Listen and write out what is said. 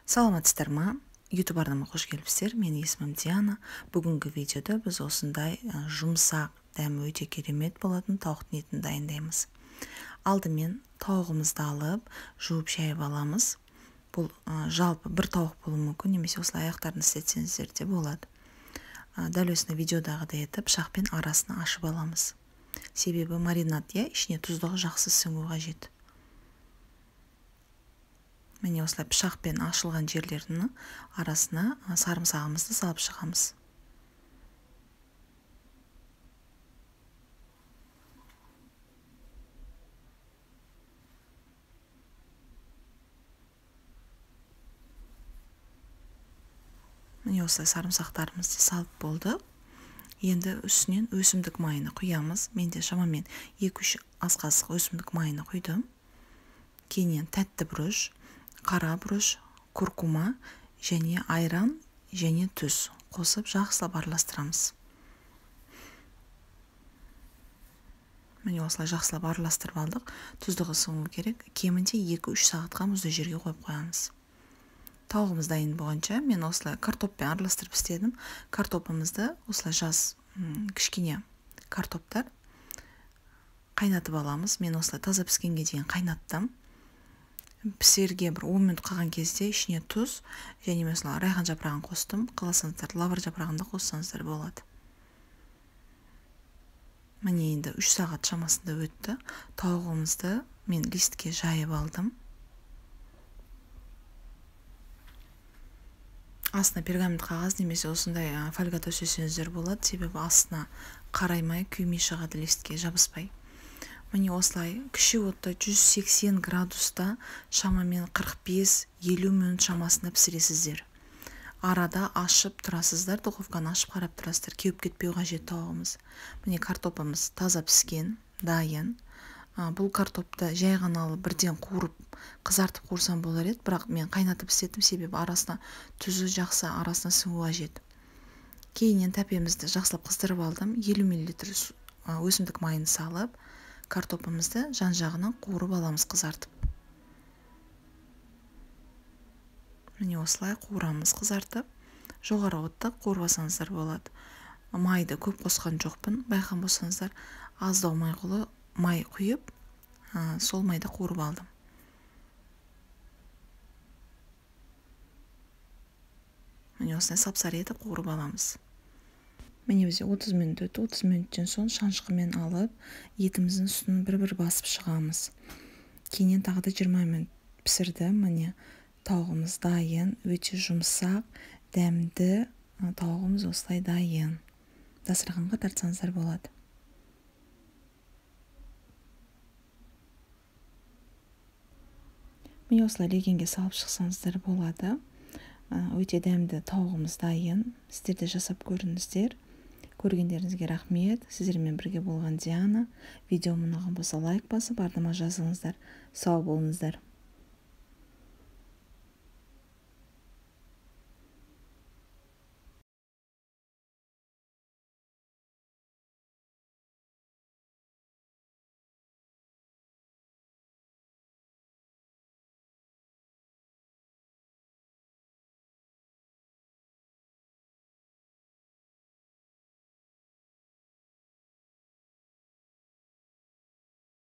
Саламатсыздар ма? YouTube арнама қош келіпсіздер. Менің есімім Диана. Бүгінгі видеода біз осындай жұмсақ, дәмі өте керемет болатын тауықтың етін дайындаймыз. Алдымен тауығымызды алып, жуып шайып аламыз. Бұл жалпы бір тауық болуы мүмкін, немесе осылай аяқтарын істетсеңіздер де болады. Дәл осыны видеодағыдай етіп, пышақпен арасына ашып аламыз. Себебі маринад ішіне тұздығы жақсы сіңуі қажет. Міне осылай пышақпен ашылған жерлерінің арасына сарымсағымызды салып шығамыз. Міне осылай сарымсақтарымызды салып болды. Енді үстінен өсімдік майын құямыз. Менде шамамен 2-3 ас қасық өсімдік майын құйдым. Кейіннен тәтті бұрыш, қара бұрыш, куркума және айран және тұз қосып жақсылап араластырамыз. Міне осылай жақсылап араластырып алдық. Тұздығы сіңуі керек. Кемінде 2-3 сағатқа мұзды жерге қойып қоямыз. Тауығымыз дайын болғанша мен осылай картоппен араластырып істедім. Картопымызды осылай жас кішкене картоптар қайнатып аламыз. Мен осылай таза піскенге дейін қайнаттым. Пісерге бір 10 минут қалған кезде ішіне тұз және mesela райхан жапырағын қостым. Қаласаңыздар лавр жапырағын да қоссаңыздар болады. Міне енді 3 сағат шамасында өтті. Тауығымызды мен листке жайып алдым. Астына пергамент қағаз немесе осындай фольга төсесеңіздер болады, себебі астына қараймай, күймей шығады, листке жабыспай. Міне осылай кіші отта 180 градуста шамамен 45-50 минут шамасында пісіресіздер. Арада ашып тұрасыздар, духовканы ашып қарап тұрасыздар, кеуіп кетпеу қажет тауығымыз. Міне картопымыз таза піскен, дайын. Бұл картопты жай ғана алып бірден қуырып, қызартып қуырсам болар еді, бірақ мен қайнатып істеттім, себебі арасына тұзы жақсы, арасына сіңуі қажет. Кейіннен тәпемізді жақсылап қыздырып алдым. 50 мл өсімдік майын салып, картопымызды жан-жағынан қуырып аламыз, қызартып. Міне осылай қуырамыз, қызартып. Жоғары отта қуырбасаңыздар болады. Майды көп қосқан жоқпын, байқан болсаңыздар, аздау май құйып, сол майды қуырып алдым. Міне осылай сап-сары етіп қуырып аламыз. Міне бізде 30 минут өтті. 30 минуттен соң шанышқымен алып, етіміздің үстін бір-бір басып шығамыз. Кейіннен тағы да 20 минут пісірді. Міне тауығымыз дайын, өте жұмсақ, дәмді тауығымыз осылай дайын. Дастарханға тартсаңыздар болады. Міне осылай легенге салып шықсаңыздар болады. Өте дәмді тауығымыз дайын. Сіздер де жасап көріңіздер. Көргендеріңізге рахмет. Сіздермен бірге болған Диана. Видео ұнаған болса лайк басып, артыма жазылыңыздар. Сау болыңыздар.